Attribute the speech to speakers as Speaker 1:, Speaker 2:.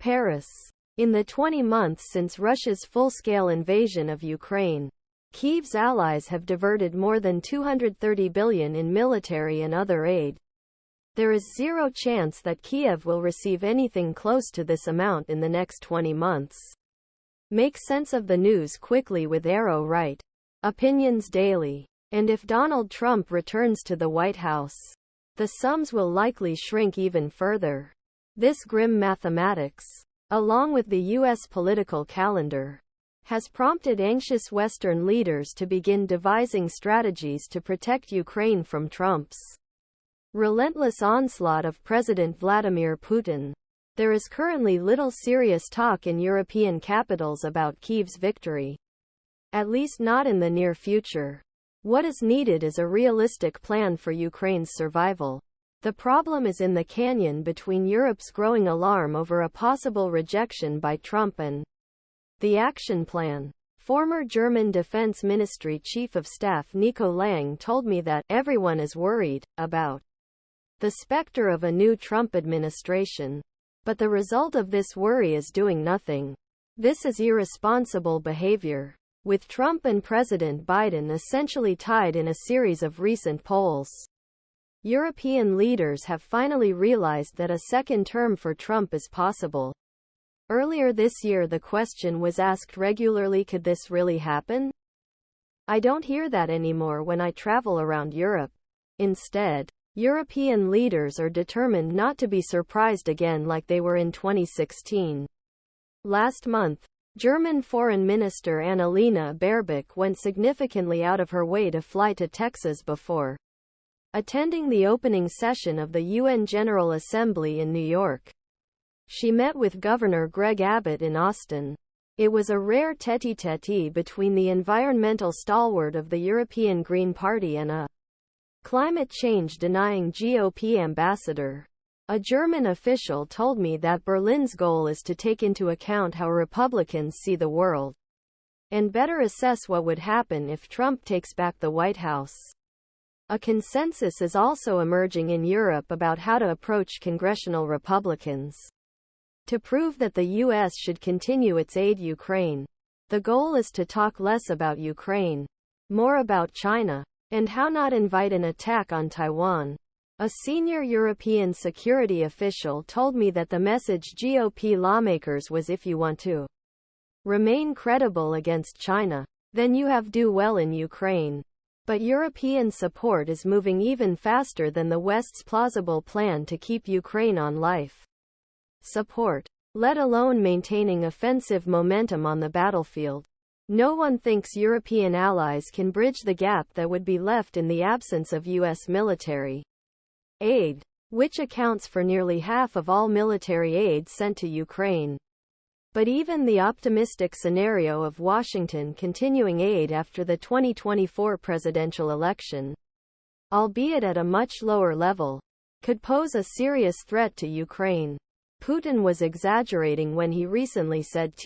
Speaker 1: Paris. In the 20 months since Russia's full-scale invasion of Ukraine, Kiev's allies have diverted more than $230 billion in military and other aid. There is zero chance that Kiev will receive anything close to this amount in the next 20 months. Make sense of the news quickly with ArrowRight. Opinions Daily. And if Donald Trump returns to the White House, the sums will likely shrink even further. This grim mathematics, along with the U.S. political calendar, has prompted anxious Western leaders to begin devising strategies to protect Ukraine from Trump's relentless onslaught of President Vladimir Putin. There is currently little serious talk in European capitals about Kiev's victory. At least not in the near future. What is needed is a realistic plan for Ukraine's survival. The problem is in the canyon between Europe's growing alarm over a possible rejection by Trump and the action plan. Former German Defense Ministry Chief of Staff Nico Lange told me that everyone is worried about the specter of a new Trump administration. But the result of this worry is doing nothing. This is irresponsible behavior. With Trump and President Biden essentially tied in a series of recent polls, European leaders have finally realized that a second term for Trump is possible. Earlier this year the question was asked regularly, could this really happen? I don't hear that anymore when I travel around Europe. Instead, European leaders are determined not to be surprised again like they were in 2016. Last month, German Foreign Minister Annalena Baerbock went significantly out of her way to fly to Texas before attending the opening session of the UN General Assembly in New York. She met with Governor Greg Abbott in Austin. It was a rare tête-à-tête between the environmental stalwart of the European Green Party and a climate change-denying GOP ambassador. A German official told me that Berlin's goal is to take into account how Republicans see the world and better assess what would happen if Trump takes back the White House. A consensus is also emerging in Europe about how to approach congressional Republicans to prove that the U.S. should continue its aid to Ukraine. The goal is to talk less about Ukraine, more about China, and how not invite an attack on Taiwan. A senior European security official told me that the message GOP lawmakers was, if you want to remain credible against China, then you have to do well in Ukraine. But European support is moving even faster than the West's plausible plan to keep Ukraine on life support, let alone maintaining offensive momentum on the battlefield. No one thinks European allies can bridge the gap that would be left in the absence of U.S. military aid, which accounts for nearly half of all military aid sent to Ukraine. But even the optimistic scenario of Washington continuing aid after the 2024 presidential election, albeit at a much lower level, could pose a serious threat to Ukraine. Putin was exaggerating when he recently said